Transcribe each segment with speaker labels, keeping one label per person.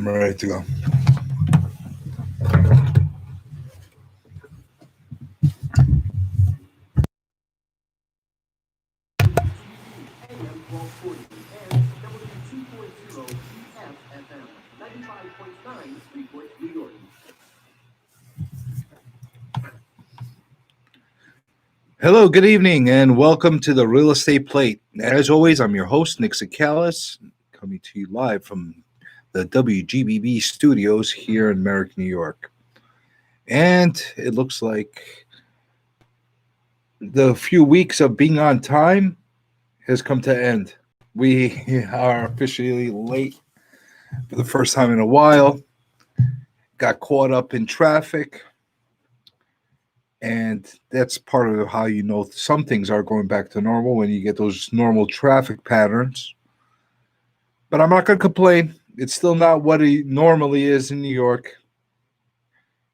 Speaker 1: I'm ready to go. Hello, good evening, and welcome to the Real Estate Plate. As always, I'm your host, Nick Sikalis, coming to you live from the WGBB studios here in Merrick, New York. And it looks like the few weeks of being on time has come to end. We are officially late for the first time in a while. Got caught up in traffic. And that's part of how you know some things are going back to normal when you get those normal traffic patterns. But I'm not going to complain. It's still not what it normally is in New York.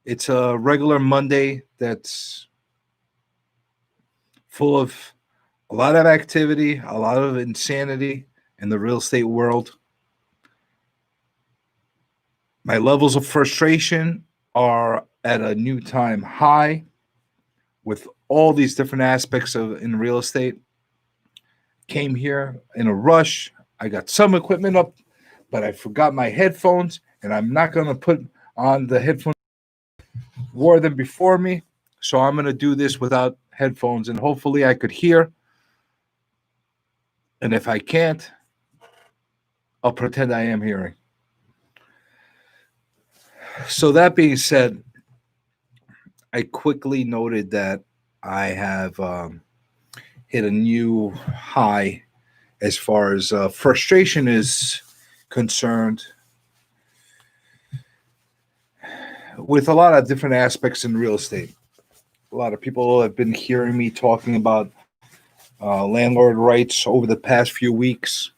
Speaker 1: It's a regular Monday that's full of a lot of activity, a lot of insanity in the real estate world. My levels of frustration are at a new time high with all these different aspects of in real estate. Came here in a rush. I got some equipment up, but I forgot my headphones, and I'm not going to put on the headphones. Wore them before me, so I'm going to do this without headphones, and hopefully I could hear. And if I can't, I'll pretend I am hearing. So that being said, I quickly noted that I have hit a new high as far as frustration is concerned with a lot of different aspects in real estate. A lot of people have been hearing me talking about landlord rights over the past few weeks,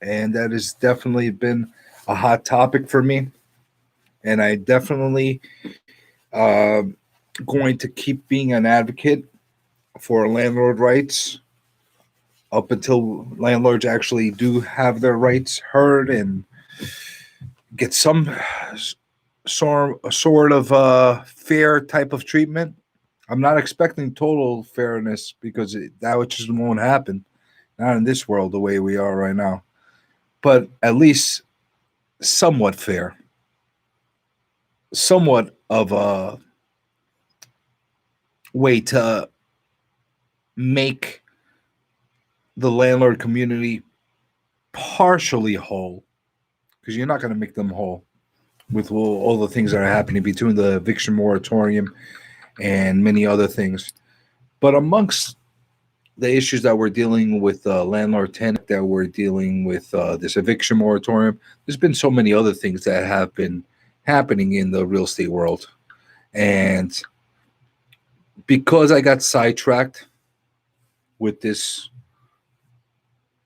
Speaker 1: and that has definitely been a hot topic for me. And I definitely going to keep being an advocate for landlord rights up until landlords actually do have their rights heard and get some sort of fair type of treatment. I'm not expecting total fairness because that just won't happen. Not in this world the way we are right now. But at least somewhat fair. Somewhat of a way to make the landlord community partially whole, because you're not going to make them whole with all the things that are happening between the eviction moratorium and many other things. But amongst the issues that we're dealing with, landlord tenant, that we're dealing with this eviction moratorium, there's been so many other things that have been happening in the real estate world. And because I got sidetracked with this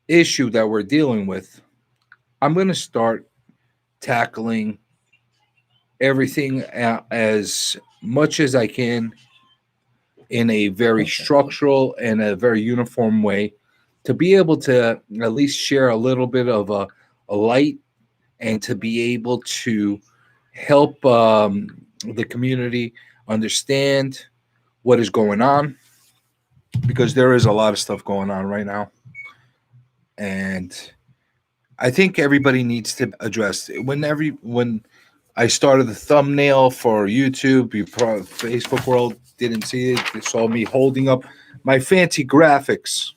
Speaker 1: issue that we're dealing with, I'm going to start tackling everything as much as I can in a very structural and a very uniform way to be able to at least share a little bit of a light and to be able to help the community understand what is going on, because there is a lot of stuff going on right now. And I think everybody needs to address it. When I started the thumbnail for YouTube, Facebook world didn't see it. They saw me holding up my fancy graphics.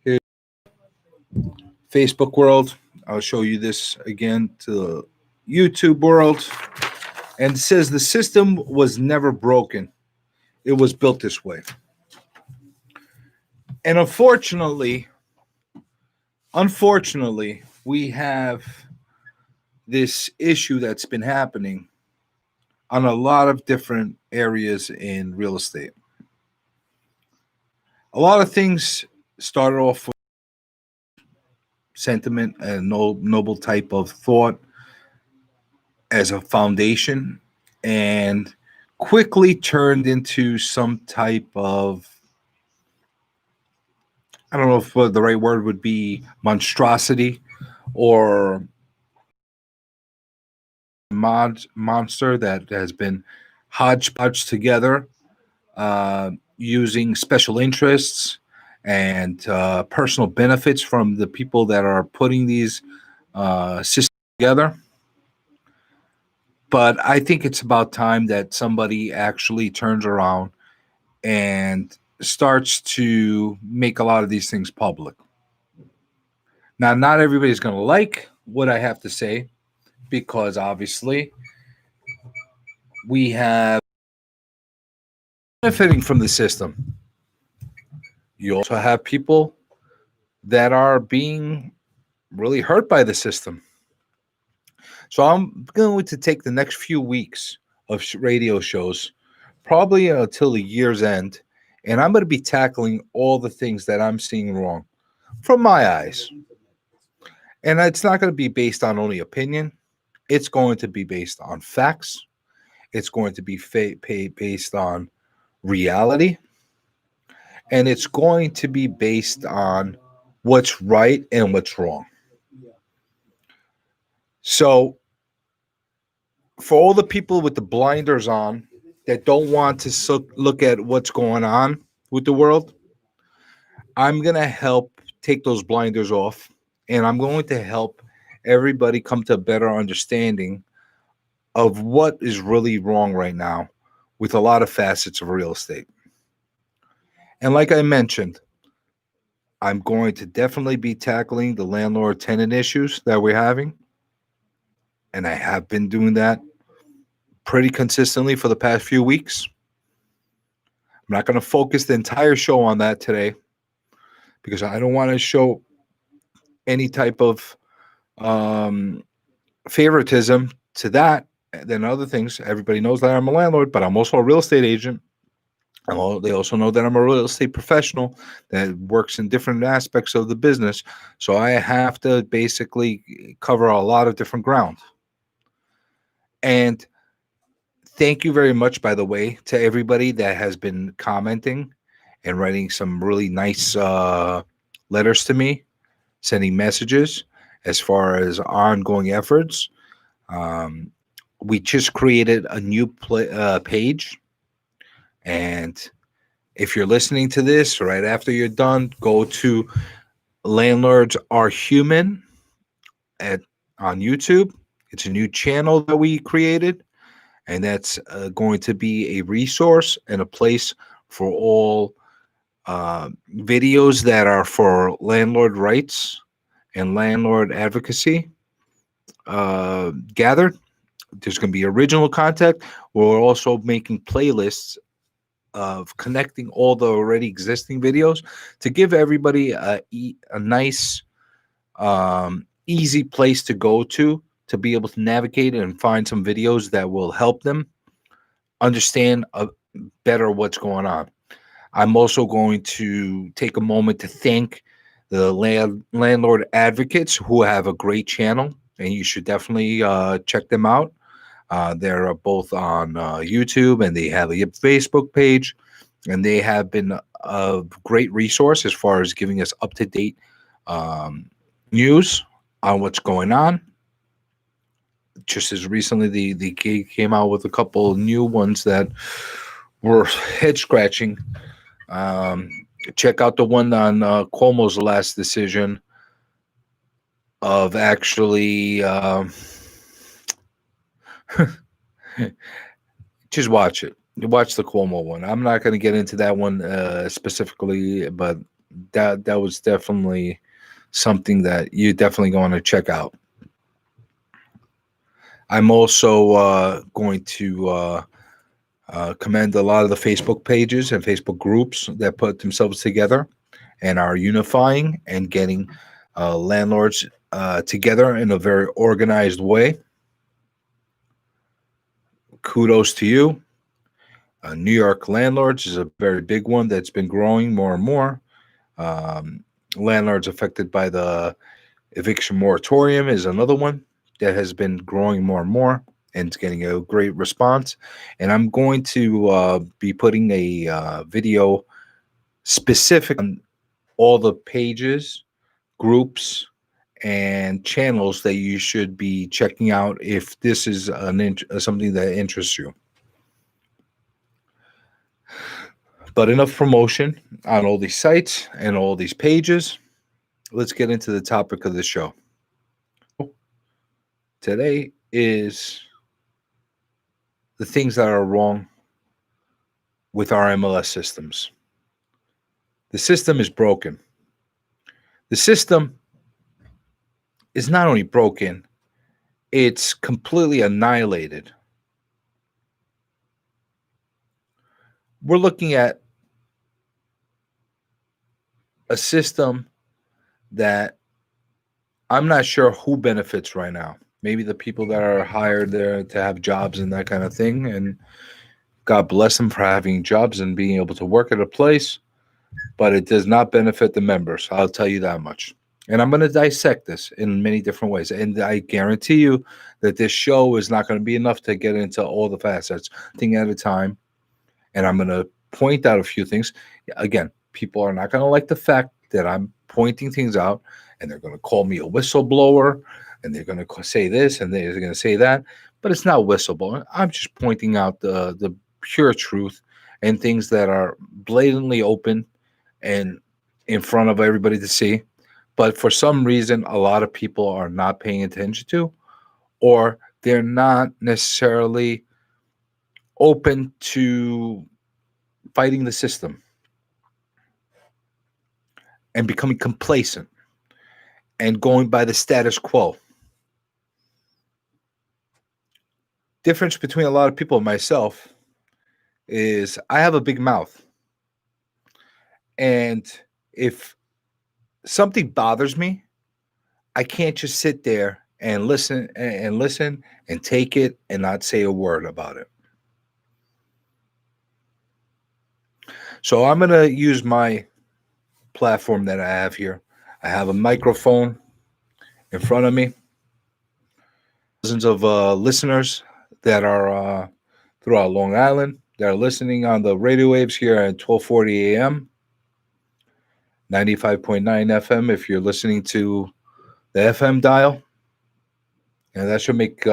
Speaker 1: Here's Facebook world. I'll show you this again to the YouTube world. And it says the system was never broken. It was built this way. And unfortunately, we have this issue that's been happening on a lot of different areas in real estate. A lot of things started off with sentiment and noble type of thought as a foundation, and quickly turned into some type of, I don't know if the right word would be monstrosity or monster that has been hodgepodge together using special interests and personal benefits from the people that are putting these systems together. But I think it's about time that somebody actually turns around and starts to make a lot of these things public. Now, not everybody's going to like what I have to say, because obviously we have benefiting from the system. You also have people that are being really hurt by the system. So I'm going to take the next few weeks of radio shows, probably until the year's end, and I'm going to be tackling all the things that I'm seeing wrong from my eyes. And it's not going to be based on only opinion. It's going to be based on facts. It's going to be based on reality. And it's going to be based on what's right and what's wrong. So, for all the people with the blinders on that don't want to look at what's going on with the world, I'm going to help take those blinders off, and I'm going to help everybody come to a better understanding of what is really wrong right now with a lot of facets of real estate. And like I mentioned, I'm going to definitely be tackling the landlord-tenant issues that we're having, and I have been doing that pretty consistently for the past few weeks. I'm not going to focus the entire show on that today because I don't want to show any type of favoritism to that than other things. Everybody knows that I'm a landlord, but I'm also a real estate agent. They also know that I'm a real estate professional that works in different aspects of the business. So I have to basically cover a lot of different ground. And thank you very much, by the way, to everybody that has been commenting and writing some really nice letters to me, sending messages as far as ongoing efforts. We just created a new page. And if you're listening to this right after you're done, go to Landlords Are Human on YouTube. It's a new channel that we created. And that's going to be a resource and a place for all videos that are for landlord rights and landlord advocacy gathered. There's going to be original content. We're also making playlists of connecting all the already existing videos to give everybody a nice, easy place to go to be able to navigate and find some videos that will help them understand better what's going on. I'm also going to take a moment to thank the landlord advocates who have a great channel, and you should definitely check them out. They're both on YouTube, and they have a Facebook page, and they have been a great resource as far as giving us up-to-date news on what's going on. Just as recently, they came out with a couple new ones that were head-scratching. Check out the one on Cuomo's last decision of actually just watch it. Watch the Cuomo one. I'm not going to get into that one specifically, but that was definitely something that you're definitely going to check out. I'm also going to commend a lot of the Facebook pages and Facebook groups that put themselves together and are unifying and getting landlords together in a very organized way. Kudos to you. New York Landlords is a very big one that's been growing more and more. Landlords affected by the eviction moratorium is another one that has been growing more and more, and it's getting a great response. And I'm going to be putting a video specific on all the pages, groups, and channels that you should be checking out if this is something that interests you. But enough promotion on all these sites and all these pages. Let's get into the topic of the show. Today is the things that are wrong with our MLS systems. The system is broken. The system is not only broken, it's completely annihilated. We're looking at a system that I'm not sure who benefits right now. Maybe the people that are hired there to have jobs and that kind of thing. And God bless them for having jobs and being able to work at a place. But it does not benefit the members. I'll tell you that much. And I'm going to dissect this in many different ways. And I guarantee you that this show is not going to be enough to get into all the facets, thing at a time. And I'm going to point out a few things. Again, people are not going to like the fact that I'm pointing things out, and they're going to call me a whistleblower, and they're going to say this, and they're going to say that. But it's not whistleblowing. I'm just pointing out the pure truth and things that are blatantly open and in front of everybody to see. But for some reason, a lot of people are not paying attention to, or they're not necessarily open to fighting the system and becoming complacent and going by the status quo. Difference between a lot of people and myself is I have a big mouth. And if something bothers me, I can't just sit there and listen and take it and not say a word about it. So I'm going to use my platform that I have here. I have a microphone in front of me. Dozens of listeners that are throughout Long Island that are listening on the radio waves here at 1240 a.m., 95.9 FM if you're listening to the FM dial. And that should make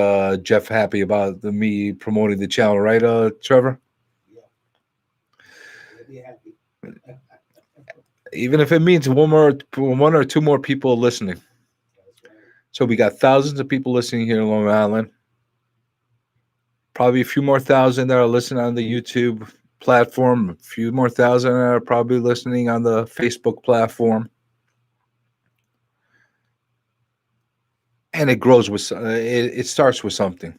Speaker 1: Jeff happy about me promoting the channel, right, Trevor? Yeah. Even if it means one or two more people listening. So we got thousands of people listening here in Long Island. Probably a few more thousand that are listening on the YouTube platform. A few more thousand that are probably listening on the Facebook platform. And it grows with it starts with something.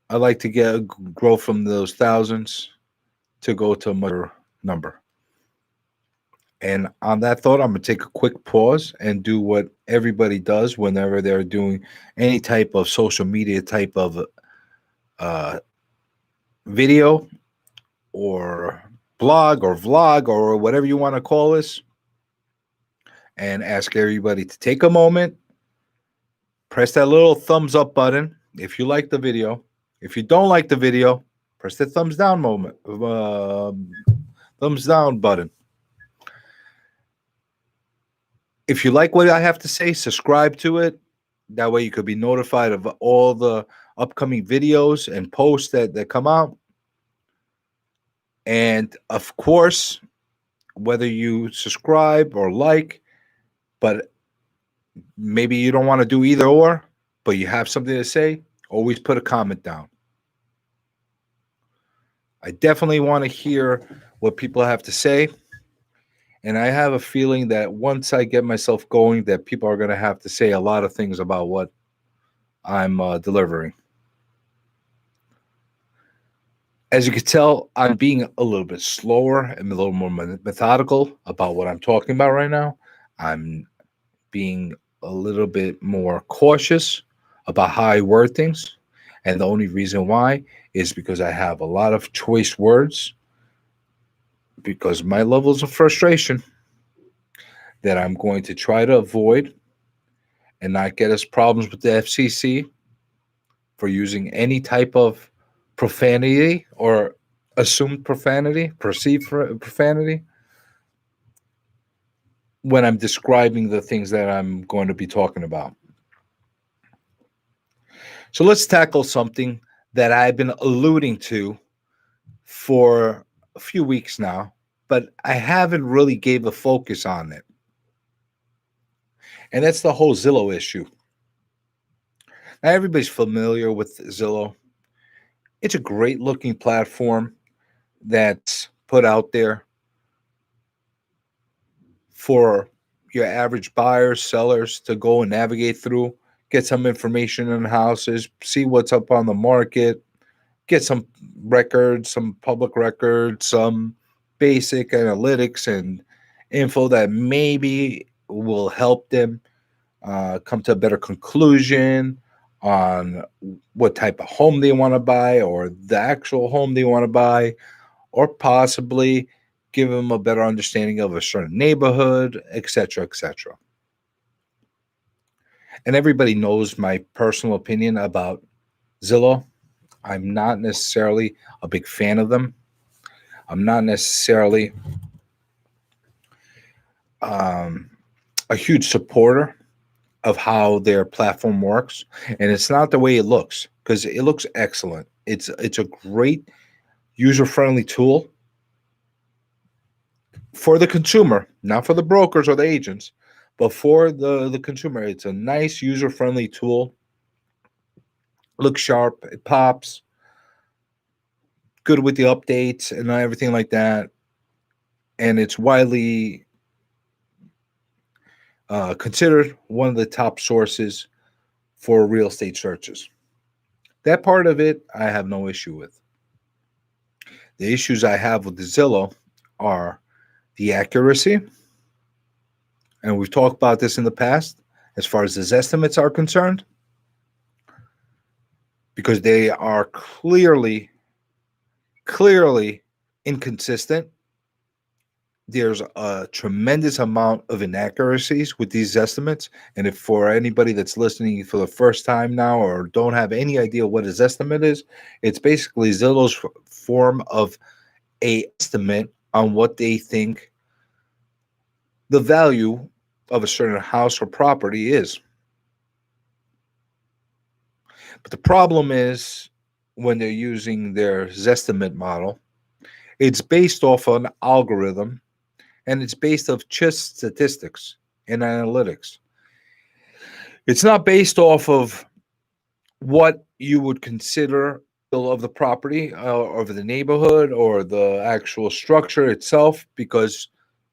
Speaker 1: I like to grow from those thousands to go to a much number. And on that thought, I'm going to take a quick pause and do what everybody does whenever they're doing any type of social media type of video or blog or vlog or whatever you want to call this, and ask everybody to take a moment, press that little thumbs up button if you like the video. If you don't like the video, press the thumbs down button. If you like what I have to say, subscribe to it. That way you could be notified of all the upcoming videos and posts that come out. And of course, whether you subscribe or like, but maybe you don't want to do either or, but you have something to say, always put a comment down. I definitely want to hear what people have to say. And I have a feeling that once I get myself going, that people are going to have to say a lot of things about what I'm delivering. As you can tell, I'm being a little bit slower and a little more methodical about what I'm talking about right now. I'm being a little bit more cautious about how I word things. And the only reason why is because I have a lot of choice words, because my levels of frustration that I'm going to try to avoid and not get us problems with the FCC for using any type of profanity or assumed profanity, perceived profanity. when I'm describing the things that I'm going to be talking about. So let's tackle something that I've been alluding to for a few weeks now, but I haven't really gave a focus on it. And that's the whole Zillow issue. Now, everybody's familiar with Zillow. It's a great looking platform that's put out there for your average buyers, sellers to go and navigate through, get some information on houses, see what's up on the market, get some records, some public records, some basic analytics and info that maybe will help them come to a better conclusion on what type of home they want to buy or the actual home they want to buy, or possibly give them a better understanding of a certain neighborhood, etc., etc. And everybody knows my personal opinion about Zillow. I'm not necessarily a big fan of them. I'm not necessarily a huge supporter of how their platform works, and it's not the way it looks, because it looks excellent. It's a great user-friendly tool for the consumer, not for the brokers or the agents, but for the consumer. It's a nice user-friendly tool. Looks sharp, it pops, good with the updates and everything like that, and it's widely considered one of the top sources for real estate searches. That part of it I have no issue with. The issues I have with the Zillow are the accuracy, and we've talked about this in the past as far as his estimates are concerned, because they are clearly inconsistent. There's a tremendous amount of inaccuracies with these estimates. And if for anybody that's listening for the first time now or don't have any idea what his estimate is, it's basically Zillow's form of a estimate on what they think the value of a certain house or property is. But the problem is, when they're using their Zestimate model, it's based off an algorithm, and it's based off just statistics and analytics. It's not based off of what you would consider of the property or the neighborhood or the actual structure itself, because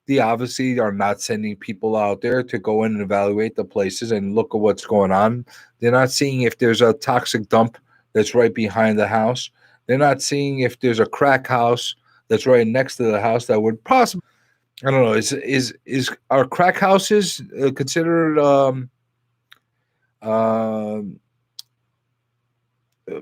Speaker 1: they obviously are not sending people out there to go in and evaluate the places and look at what's going on. They're not seeing if there's a toxic dump that's right behind the house. They're not seeing if there's a crack house that's right next to the house that would possibly, I don't know, is are crack houses considered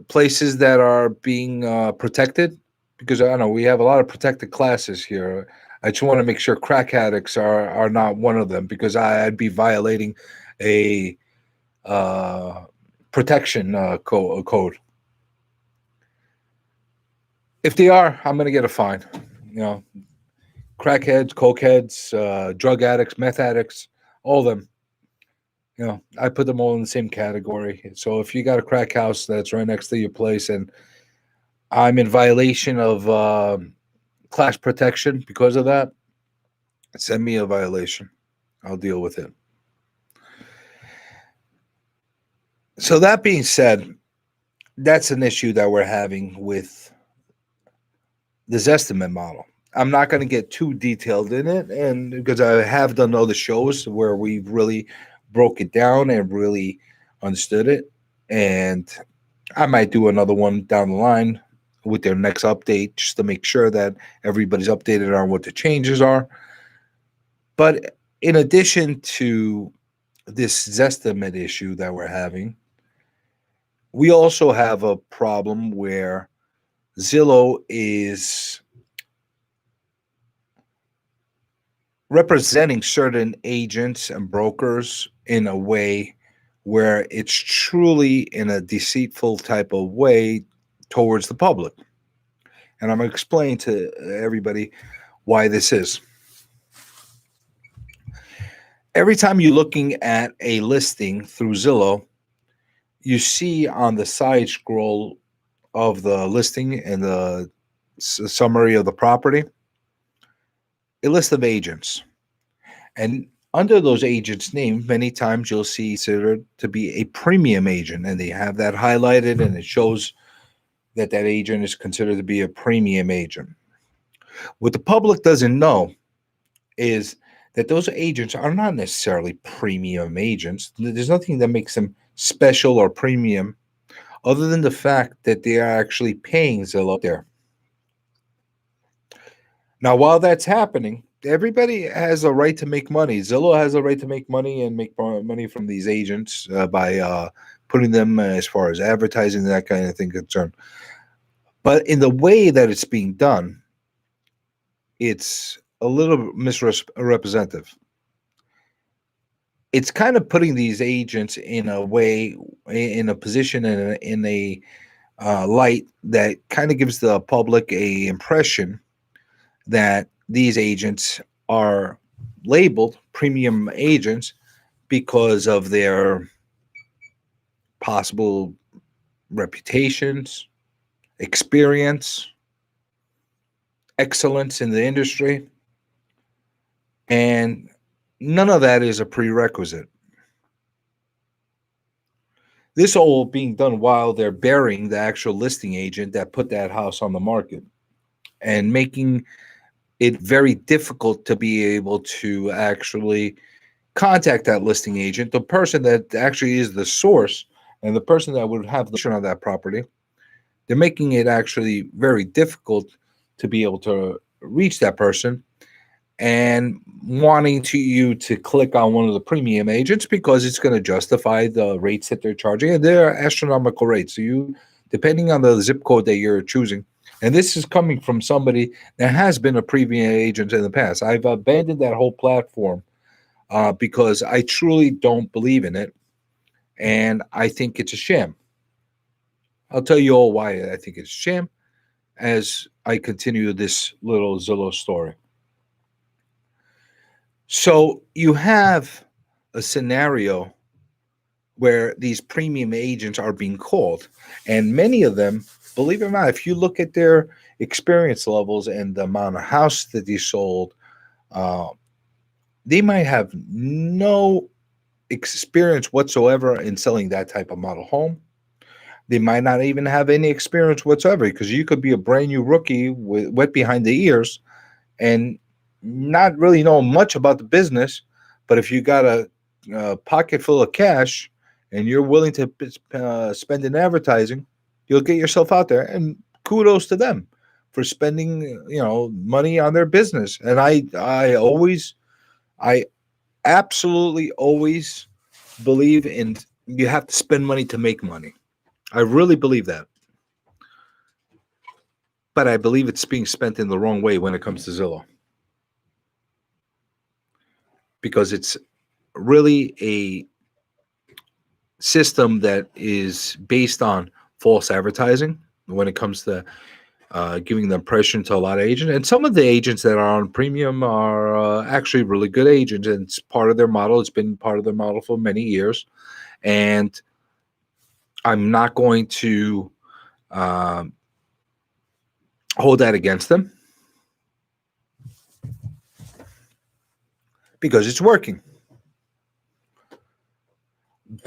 Speaker 1: places that are being protected? Because I don't know, we have a lot of protected classes here. I just want to make sure crack addicts are not one of them, because I'd be violating a protection code. If they are, I'm going to get a fine. You know, crackheads, cokeheads, drug addicts, meth addicts, all of them. You know, I put them all in the same category. So if you got a crack house that's right next to your place and I'm in violation of class protection because of that, send me a violation. I'll deal with it. So that being said, that's an issue that we're having with this estimate model. I'm not going to get too detailed in it, and because I have done other shows where we've really broke it down and really understood it, and I might do another one down the line with their next update, just to make sure that everybody's updated on what the changes are. But in addition to this Zestimate issue that we're having, we also have a problem where Zillow is representing certain agents and brokers in a way where it's truly in a deceitful type of way towards the public. And I'm going to explain to everybody why this is. Every time you're looking at a listing through Zillow, you see on the side scroll of the listing and the summary of the property a list of agents. And under those agents' names, many times you'll see considered to be a premium agent, and they have that highlighted, and it shows that that agent is considered to be a premium agent. What the public doesn't know is that those agents are not necessarily premium agents. There's nothing that makes them special or premium other than the fact that they are actually paying Zillow there. Now, while that's happening, everybody has a right to make money. Zillow has a right to make money and make money from these agents by putting them as far as advertising, that kind of thing concerned. But in the way that it's being done, it's a little misrepresentative. It's kind of putting these agents in a way, in a position, in a light that kind of gives the public a impression that these agents are labeled premium agents because of their possible reputations, experience, excellence in the industry, and none of that is a prerequisite. This all being done while they're burying the actual listing agent that put that house on the market and making it very difficult to be able to actually contact that listing agent, the person that actually is the source and the person that would have the on that property. They're making it actually very difficult to be able to reach that person and wanting you to click on one of the premium agents because it's going to justify the rates that they're charging, and they're astronomical rates. So you, depending on the zip code that you're choosing, and this is coming from somebody that has been a premium agent in the past. I've abandoned that whole platform because I truly don't believe in it, and I think it's a sham. I'll tell you all why I think it's a sham as I continue this little Zillow story. So you have a scenario where these premium agents are being called, and many of them, believe it or not, if you look at their experience levels and the amount of house that they sold, uh, they might have no experience whatsoever in selling that type of model home. They might not even have any experience whatsoever because you could be a brand new rookie with wet behind the ears and not really know much about the business. But if you got a pocket full of cash and you're willing to spend in advertising, you'll get yourself out there. And kudos to them for spending, money on their business. And I absolutely always believe in you have to spend money to make money. I really believe that. But I believe it's being spent in the wrong way when it comes to Zillow. Because it's really a system that is based on false advertising when it comes to giving the impression to a lot of agents. And some of the agents that are on premium are actually really good agents, and it's part of their model. It's been part of their model for many years. And I'm not going to hold that against them because it's working.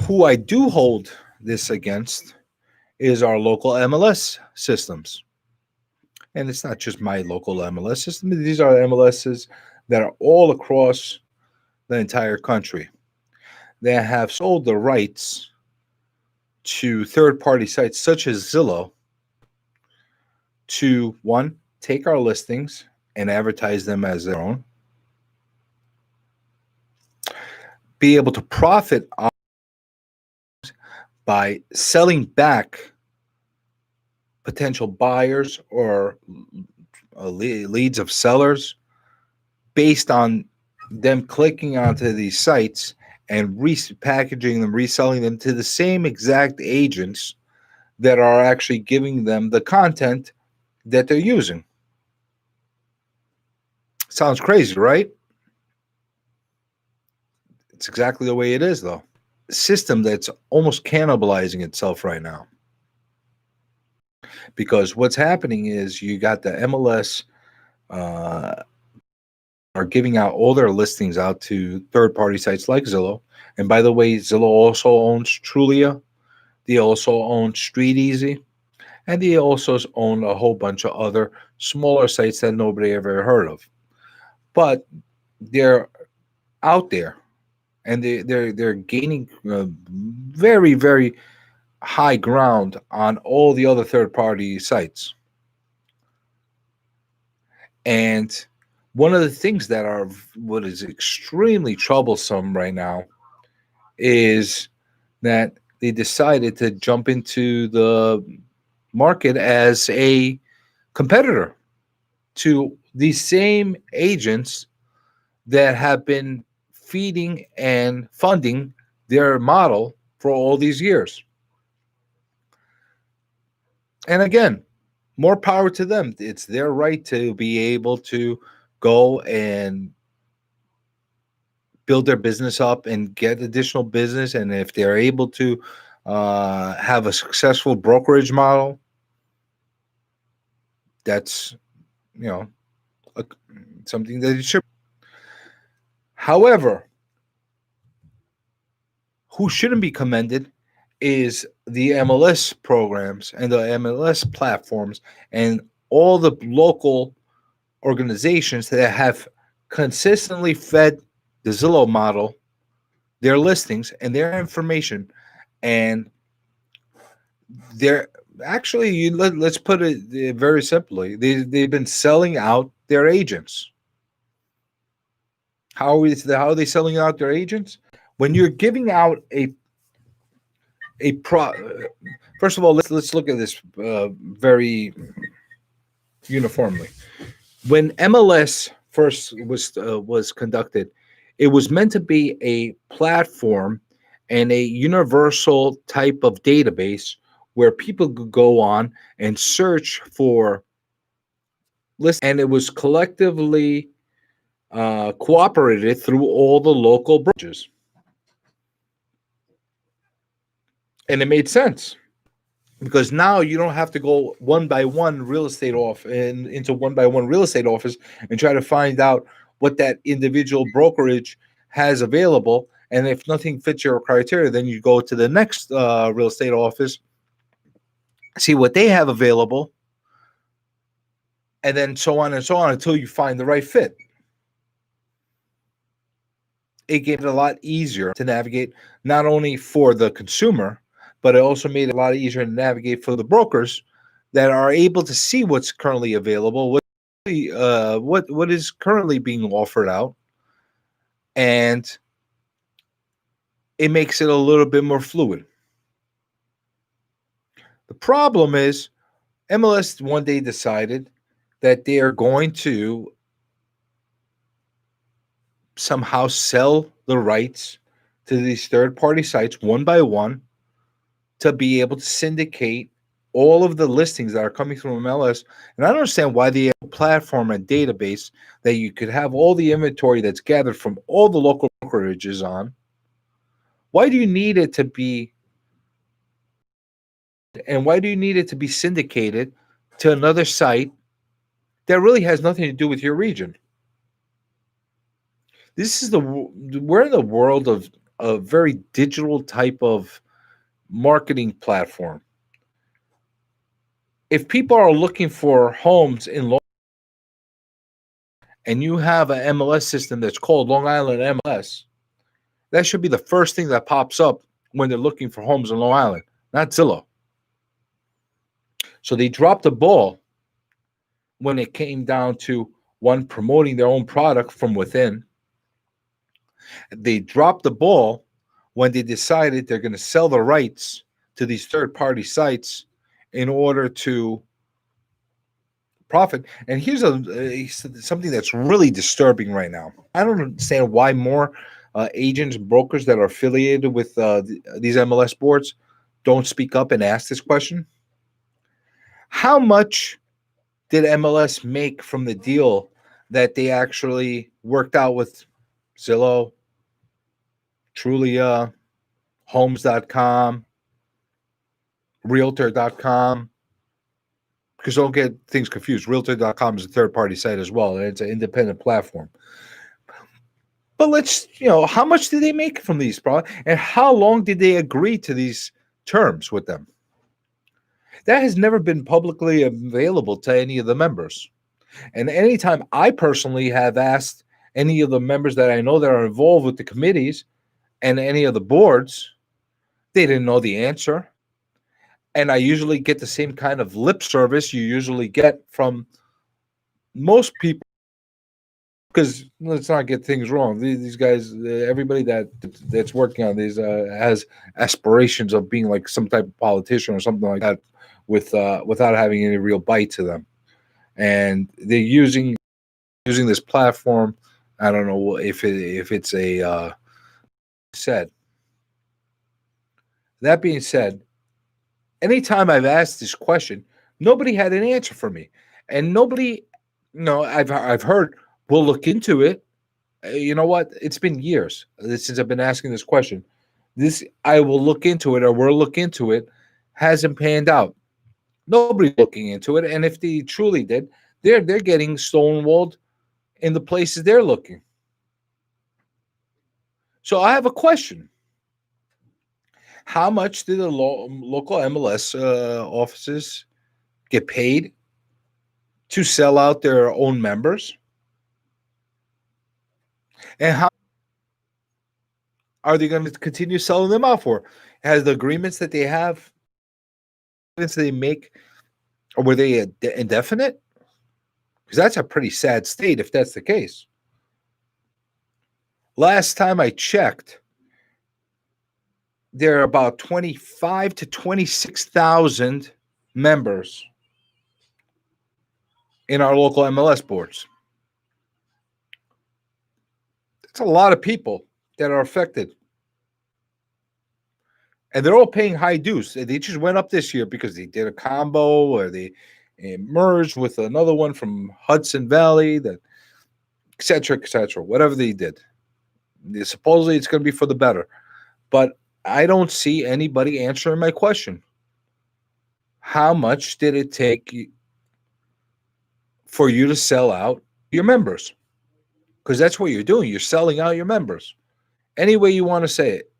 Speaker 1: Who I do hold this against is our local MLS systems. And it's not just my local MLS system. These are MLSs that are all across the entire country. They have sold the rights to third-party sites such as Zillow to, one, take our listings and advertise them as their own, be able to profit by selling back potential buyers or leads of sellers based on them clicking onto these sites and repackaging them, reselling them to the same exact agents that are actually giving them the content that they're using. Sounds crazy, right? It's exactly the way it is, though. System that's almost cannibalizing itself right now. Because what's happening is you got the MLS are giving out all their listings out to third-party sites like Zillow. And by the way, Zillow also owns Trulia. They also own Street Easy. And they also own a whole bunch of other smaller sites that nobody ever heard of. But they're out there, and they're gaining very, very high ground on all the other third-party sites. And one of the things that are what is extremely troublesome right now is that they decided to jump into the market as a competitor to these same agents that have been feeding and funding their model for all these years. And again, more power to them. It's their right to be able to go and build their business up and get additional business. And if they're able to have a successful brokerage model, that's, you know, a, something that it should. However, who shouldn't be commended is the MLS programs and the MLS platforms and all the local organizations that have consistently fed the Zillow model their listings and their information. And they're actually, let's put it very simply, they've been selling out their agents. How are they selling out their agents? When you're giving out a pro, first of all, let's look at this very uniformly. When MLS first was conducted, it was meant to be a platform and a universal type of database where people could go on and search for lists, and it was collectively cooperated through all the local branches, and it made sense. Because now you don't have to go one by one real estate off and into one by one real estate office and try to find out what that individual brokerage has available. And if nothing fits your criteria, then you go to the next real estate office, see what they have available, and then so on and so on until you find the right fit. It gave it a lot easier to navigate, not only for the consumer, but it also made it a lot easier to navigate for the brokers that are able to see what's currently available, what is currently being offered out, and it makes it a little bit more fluid. The problem is MLS one day decided that they are going to somehow sell the rights to these third-party sites one by one to be able to syndicate all of the listings that are coming from MLS. And I don't understand why the platform and database that you could have all the inventory that's gathered from all the local brokerages on. Why do you need it to be, and why do you need it to be syndicated to another site that really has nothing to do with your region? We're in the world of a very digital type of marketing platform. If people are looking for homes in Long, and you have an MLS system that's called Long Island MLS, that should be the first thing that pops up when they're looking for homes in Long Island, not Zillow. So they dropped the ball when it came down to one promoting their own product from within. They dropped the ball when they decided they're going to sell the rights to these third-party sites in order to profit. And here's something that's really disturbing right now. I don't understand why more agents, brokers that are affiliated with these MLS boards don't speak up and ask this question. How much did MLS make from the deal that they actually worked out with Zillow, Trulia, homes.com, realtor.com. Because don't get things confused. Realtor.com is a third-party site as well, and it's an independent platform. But let's, how much did they make from these products, and how long did they agree to these terms with them? That has never been publicly available to any of the members. And anytime I personally have asked any of the members that I know that are involved with the committees and any of the boards, they didn't know the answer. And I usually get the same kind of lip service you usually get from most people. Because let's not get things wrong. These guys, everybody that's working on these has aspirations of being like some type of politician or something like that, without having any real bite to them. And they're using this platform. I don't know if it's a said. That being said, anytime I've asked this question, nobody had an answer for me, and nobody, I've heard, we'll look into it. You know what? It's been years since I've been asking this question. This, I will look into it, or we'll look into it, hasn't panned out. Nobody's looking into it, and if they truly did, they're getting stonewalled in the places they're looking. So I have a question. How much did the local MLS offices get paid to sell out their own members? And how are they going to continue selling them out for? Has the agreements that they have, agreements they make, or were they indefinite? Because that's a pretty sad state if that's the case. Last time I checked, there are about 25 to 26,000 members in our local MLS boards. That's a lot of people that are affected. And they're all paying high dues. They just went up this year because they did a combo, or they merged with another one from Hudson Valley, that et cetera, whatever they did. Supposedly it's going to be for the better. But I don't see anybody answering my question. How much did it take for you to sell out your members? Because that's what you're doing. You're selling out your members. Any way you want to say it.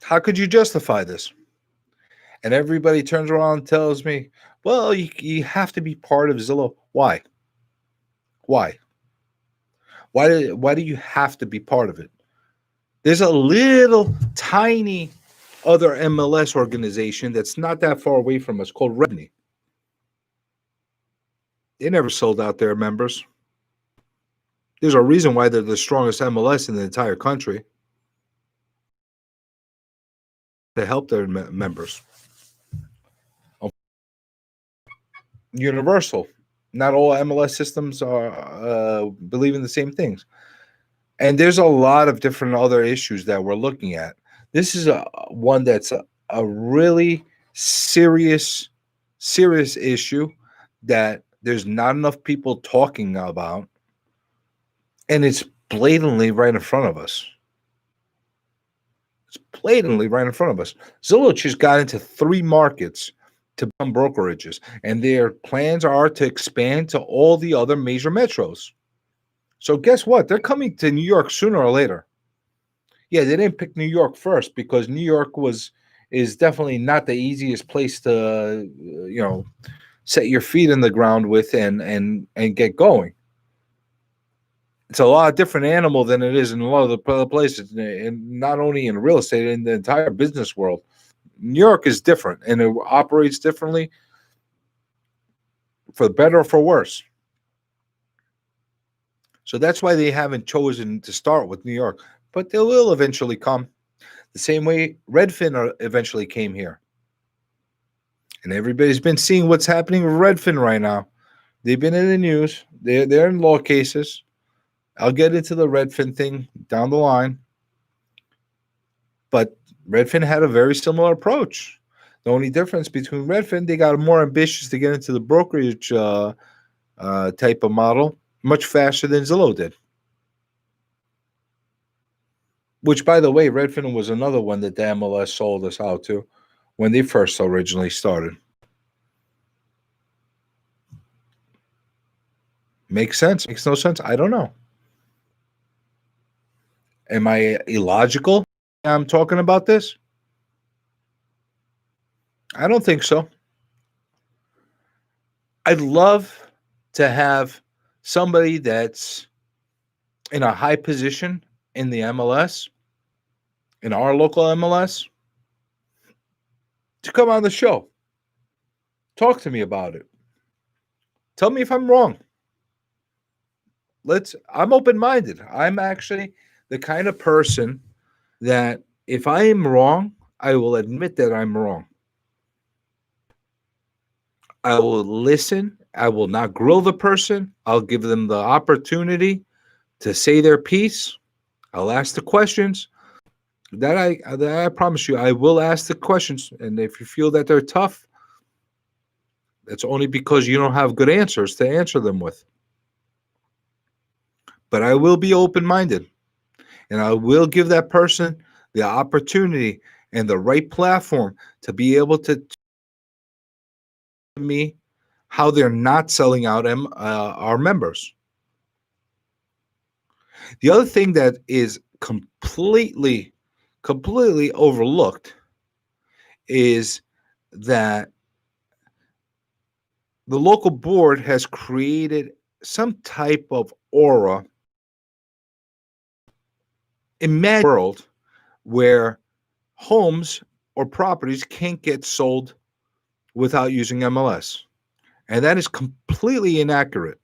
Speaker 1: How could you justify this? And everybody turns around and tells me, well, you have to be part of Zillow. Why? Why do you have to be part of it? There's a little tiny other MLS organization that's not that far away from us called Redney. They never sold out their members. There's a reason why they're the strongest MLS in the entire country. To help their members. Universal. Not all MLS systems are believe in the same things. And there's a lot of different other issues that we're looking at. This is one that's a really serious issue that there's not enough people talking about, and it's blatantly right in front of us. It's blatantly right in front of us. Zillow just got into 3 markets to become brokerages, and their plans are to expand to all the other major metros. So guess what? They're coming to New York sooner or later. Yeah, they didn't pick New York first because New York is definitely not the easiest place to set your feet in the ground with and get going. It's a lot different animal than it is in a lot of the other places, and not only in real estate, in the entire business world. New York is different, and it operates differently, for better or for worse. So that's why they haven't chosen to start with New York, but they will eventually come. The same way Redfin eventually came here. And everybody's been seeing what's happening with Redfin right now. They've been in the news. They're in law cases. I'll get into the Redfin thing down the line. But Redfin had a very similar approach. The only difference between Redfin, they got more ambitious to get into the brokerage type of model much faster than Zillow did. which, by the way, Redfin was another one that the MLS sold us out to when they first originally started. Makes sense? Makes no sense? I don't know. Am I illogical? I'm talking about this? I don't think so. I'd love to have somebody that's in a high position in the MLS, in our local MLS, to come on the show. Talk to me about it. Tell me if I'm wrong. I'm open-minded. I'm actually the kind of person that if I am wrong, I will admit that I'm wrong. I will listen. I will not grill the person. I'll give them the opportunity to say their piece. I'll ask the questions. That I promise you, I will ask the questions. And if you feel that they're tough, it's only because you don't have good answers to answer them with. But I will be open-minded, and I will give that person the opportunity and the right platform to be able to tell me how they're not selling out our members. The other thing that is completely overlooked is that the local board has created some type of aura, imagine a world where homes or properties can't get sold without using MLS. And that is completely inaccurate.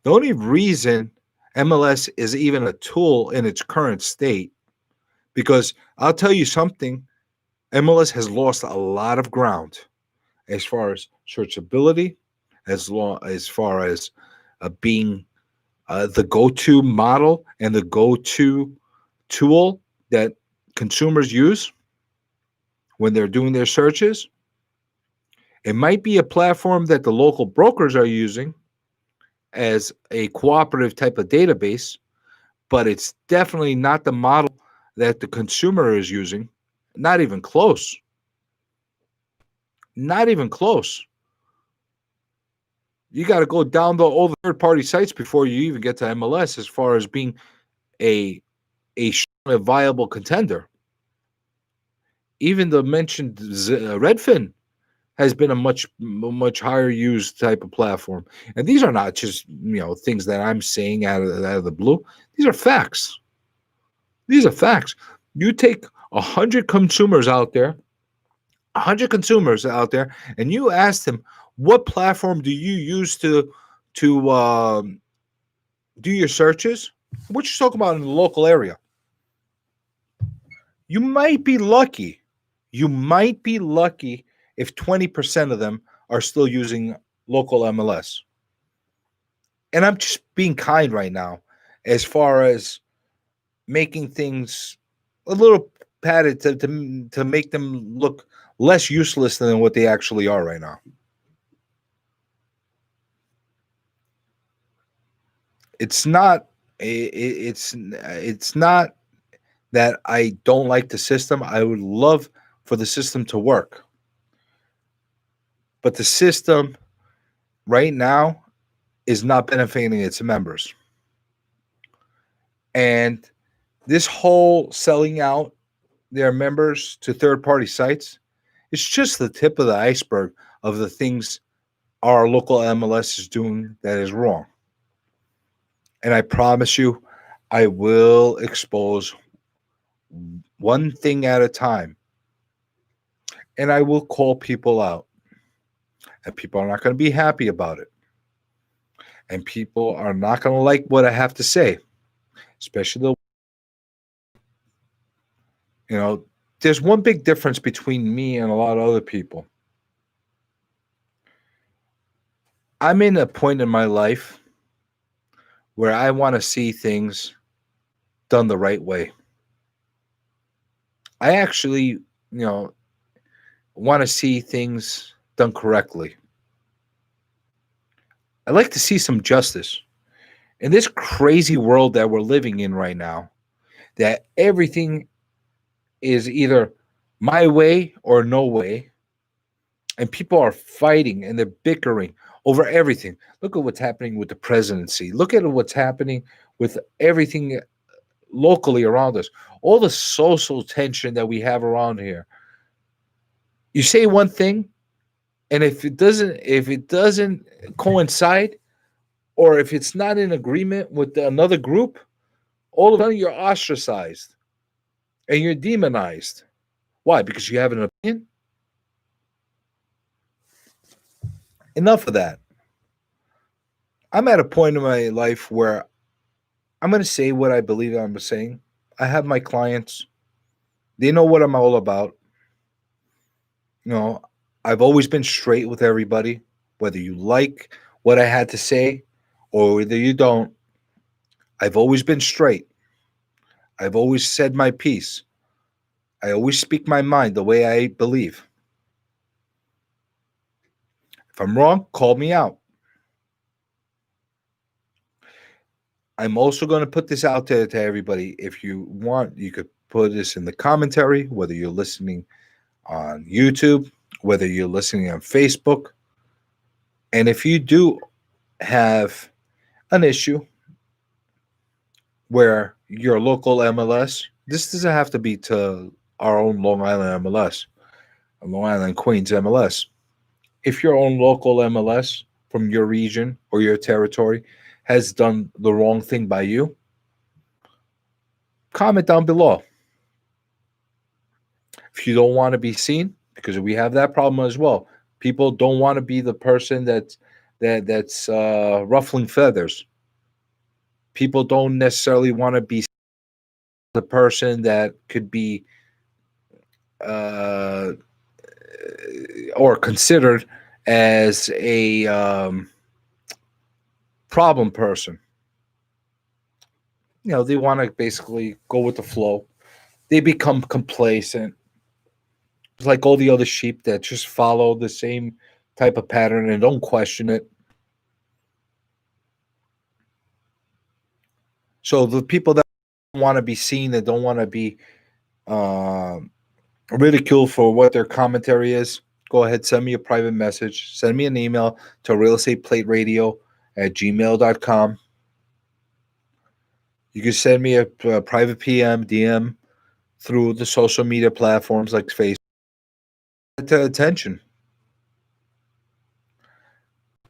Speaker 1: The only reason MLS is even a tool in its current state, because I'll tell you something, MLS has lost a lot of ground as far as searchability, as far as being the go-to model and the go-to tool that consumers use when they're doing their searches. It might be a platform that the local brokers are using as a cooperative type of database, but it's definitely not the model that the consumer is using. Not even close. Not even close. You got to go down all the third-party sites before you even get to MLS as far as being a viable contender. Even the mentioned Redfin has been a much higher used type of platform. And these are not just things that I'm saying out of the blue. These are facts. These are facts. You take 100 consumers out there, and you ask them, what platform do you use to do your searches? What you talking about in the local area? You might be lucky. You might be lucky if 20% of them are still using local MLS. And I'm just being kind right now as far as making things a little padded to make them look less useless than what they actually are right now. It's not it's not that I don't like the system. I would love for the system to work. But the system right now is not benefiting its members. And this whole selling out their members to third-party sites is just the tip of the iceberg of the things our local MLS is doing that is wrong. And I promise you, I will expose one thing at a time. And I will call people out. And people are not going to be happy about it. And people are not going to like what I have to say, especially there's one big difference between me and a lot of other people. I'm in a point in my life where I want to see things done the right way. I actually, want to see things done correctly. I like to see some justice. In this crazy world that we're living in right now, that everything is either my way or no way, and people are fighting and they're bickering over everything. Look at what's happening with the presidency. Look at what's happening with everything locally around us. All the social tension that we have around here. You say one thing, and if it doesn't coincide, or if it's not in agreement with another group, all of a sudden you're ostracized and you're demonized. Why? Because you have an opinion? Enough of that. I'm at a point in my life where I'm going to say what I believe I'm saying. I have my clients. They know what I'm all about. You know, I've always been straight with everybody, whether you like what I had to say or whether you don't. I've always been straight. I've always said my piece. I always speak my mind the way I believe. If I'm wrong, call me out. I'm also going to put this out there to everybody. If you want, you could put this in the commentary, whether you're listening on YouTube, whether you're listening on Facebook. And if you do have an issue where your local MLS, this doesn't have to be to our own Long Island MLS, Long Island Queens MLS. If your own local MLS from your region or your territory has done the wrong thing by you, comment down below. If you don't want to be seen, because we have that problem as well. People don't want to be the person that's ruffling feathers. People don't necessarily want to be the person that could be or considered as a problem person. You know, they want to basically go with the flow. They become complacent. It's like all the other sheep that just follow the same type of pattern and don't question it. So the people that want to be seen, that don't want to be ridiculed for what their commentary is, go ahead, send me a private message. Send me an email to realestateplateradio@gmail.com. You can send me a private PM, DM through the social media platforms like Facebook. To attention.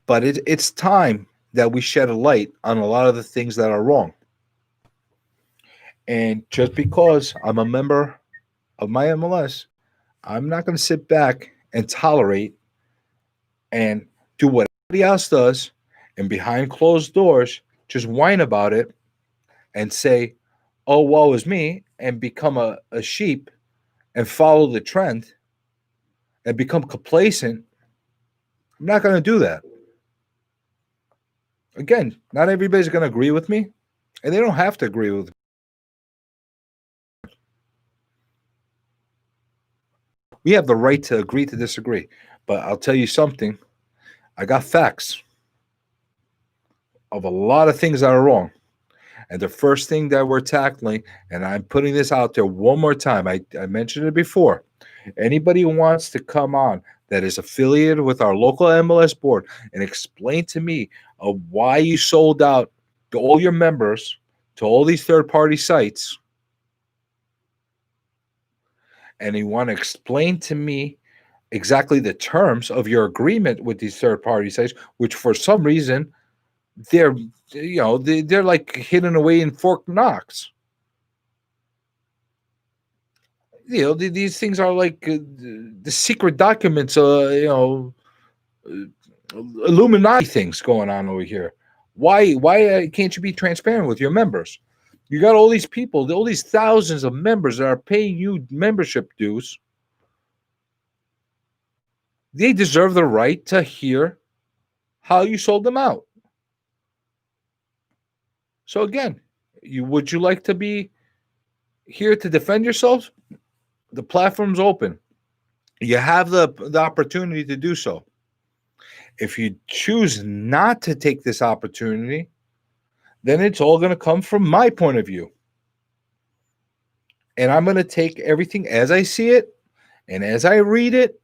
Speaker 1: But it's time that we shed a light on a lot of the things that are wrong. And just because I'm a member of my MLS, I'm not going to sit back and tolerate and do what everybody else does and behind closed doors just whine about it and say, oh, woe is me, and become a sheep and follow the trend and become complacent. I'm not going to do that. Again, not everybody's going to agree with me, and they don't have to agree with me. We have the right to agree to disagree. But I'll tell you something. I got facts of a lot of things that are wrong. And the first thing that we're tackling, and I'm putting this out there one more time, I mentioned it before. Anybody who wants to come on that is affiliated with our local MLS board and explain to me why you sold out to all your members, to all these third-party sites, and you want to explain to me exactly the terms of your agreement with these third-party sites, which for some reason they're like hidden away in Fort Knox. You know, these things are like the secret documents. Illuminati things going on over here. Why can't you be transparent with your members? You got all these people, all these thousands of members that are paying you membership dues. They deserve the right to hear how you sold them out. So again, would you like to be here to defend yourselves? The platform's open. You have the opportunity to do so. If you choose not to take this opportunity, then it's all going to come from my point of view. And I'm going to take everything as I see it and as I read it,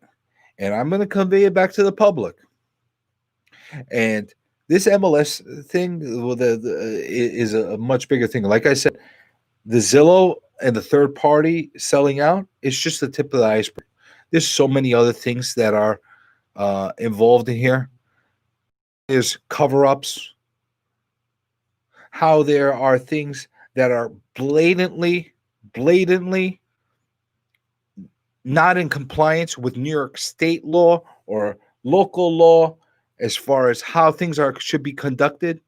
Speaker 1: and I'm going to convey it back to the public. And this MLS thing is a much bigger thing. Like I said, the Zillow and the third party selling out is just the tip of the iceberg. There's so many other things that are involved in here. There's cover-ups, how there are things that are blatantly not in compliance with New York state law or local law as far as how things should be conducted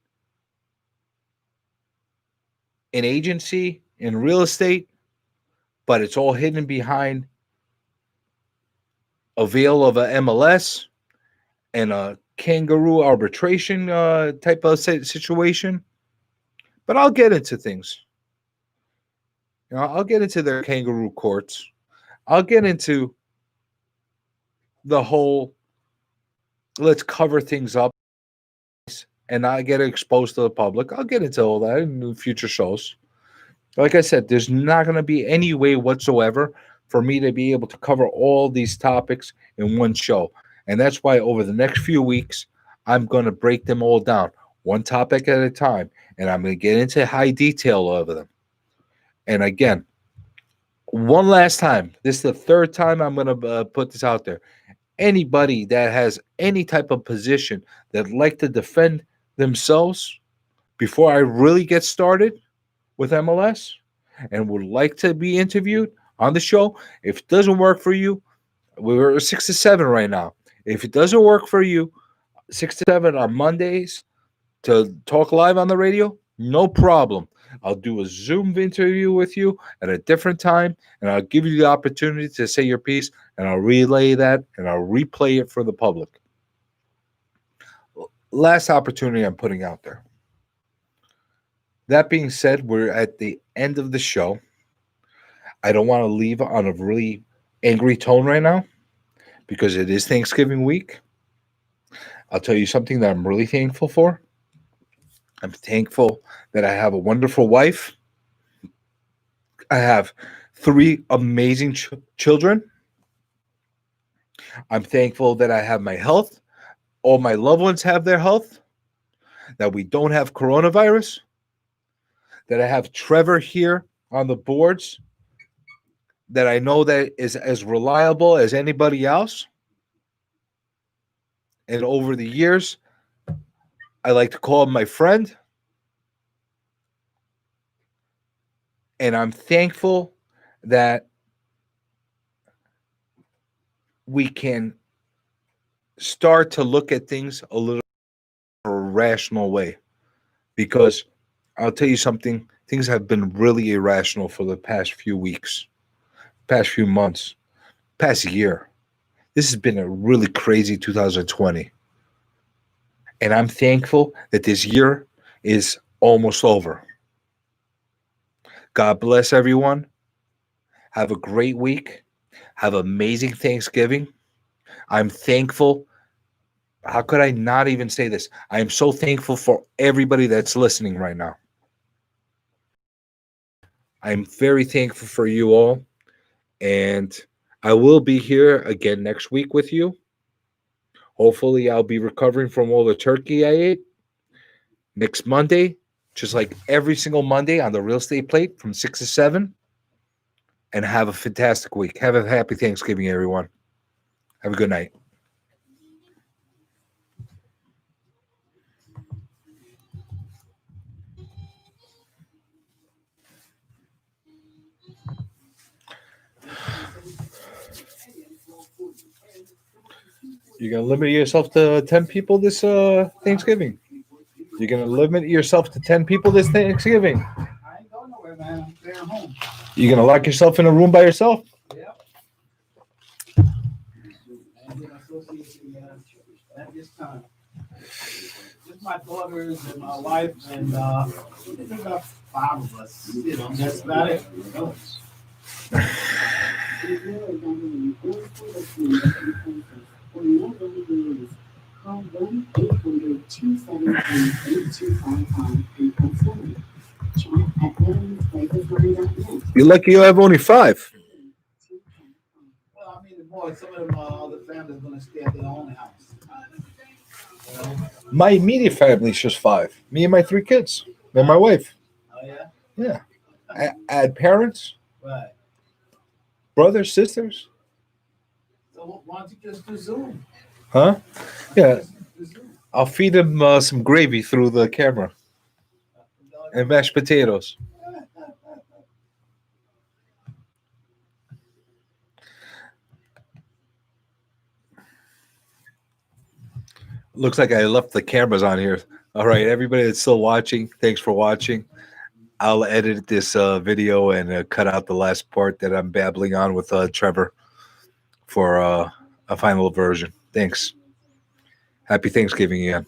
Speaker 1: in agency, in real estate, but it's all hidden behind a veil of a MLS and a kangaroo arbitration type of situation. But I'll get into things. I'll get into their kangaroo courts. I'll get into the whole let's cover things up and not get exposed to the public. I'll get into all that in future shows. Like I said, there's not going to be any way whatsoever for me to be able to cover all these topics in one show. And that's why over the next few weeks, I'm going to break them all down, one topic at a time. And I'm going to get into high detail over them. And again, one last time, this is the third time I'm going to put this out there. Anybody that has any type of position that like to defend themselves before I really get started with MLS and would like to be interviewed on the show, if it doesn't work for you, we're 6 to 7 right now. If it doesn't work for you, 6 to 7 on Mondays to talk live on the radio, no problem. I'll do a Zoom interview with you at a different time, and I'll give you the opportunity to say your piece, and I'll relay that, and I'll replay it for the public. Last opportunity I'm putting out there. That being said, we're at the end of the show. I don't want to leave on a really angry tone right now because it is Thanksgiving week. I'll tell you something that I'm really thankful for. I'm thankful that I have a wonderful wife. I have 3 amazing children. I'm thankful that I have my health. All my loved ones have their health. That we don't have coronavirus. That I have Trevor here on the boards. That I know that is as reliable as anybody else. And over the years, I like to call him my friend. And I'm thankful that we can start to look at things a little more rational way. Because I'll tell you something, things have been really irrational for the past few weeks, past few months, past year. This has been a really crazy 2020. And I'm thankful that this year is almost over. God bless everyone. Have a great week. Have amazing Thanksgiving. I'm thankful. How could I not even say this? I am so thankful for everybody that's listening right now. I'm very thankful for you all. And I will be here again next week with you. Hopefully, I'll be recovering from all the turkey I ate next Monday, just like every single Monday on the Real Estate Plate from 6 to 7. And have a fantastic week. Have a happy Thanksgiving, everyone. Have a good night. You're going to limit yourself to 10 people this Thanksgiving? You're going to limit yourself to 10 people this Thanksgiving?
Speaker 2: I ain't going nowhere, man. I'm staying home.
Speaker 1: You're going to lock yourself in a room by yourself?
Speaker 2: Yep. At this time. Just my daughters and my wife, and there's about 5 of us. You know, that's about it.
Speaker 3: Or Landlords, call 1-800-273-8255 and confirm. Chat at
Speaker 1: You're lucky you have only 5.
Speaker 2: Well, I mean, the boy, some of them other families gonna stay at their own house. You know?
Speaker 1: My immediate family is just 5. Me and my 3 kids and my wife.
Speaker 2: Oh yeah,
Speaker 1: Yeah. I had parents,
Speaker 2: right.
Speaker 1: brothers, sisters.
Speaker 2: So why don't you just do Zoom?
Speaker 1: Huh?
Speaker 2: Why don't you
Speaker 1: Yeah.
Speaker 2: just do Zoom?
Speaker 1: I'll feed them some gravy through the camera and mashed potatoes. Looks like I left the cameras on here. All right, everybody that's still watching, thanks for watching. I'll edit this video and cut out the last part that I'm babbling on with Trevor for a final version. Thanks. Happy Thanksgiving again.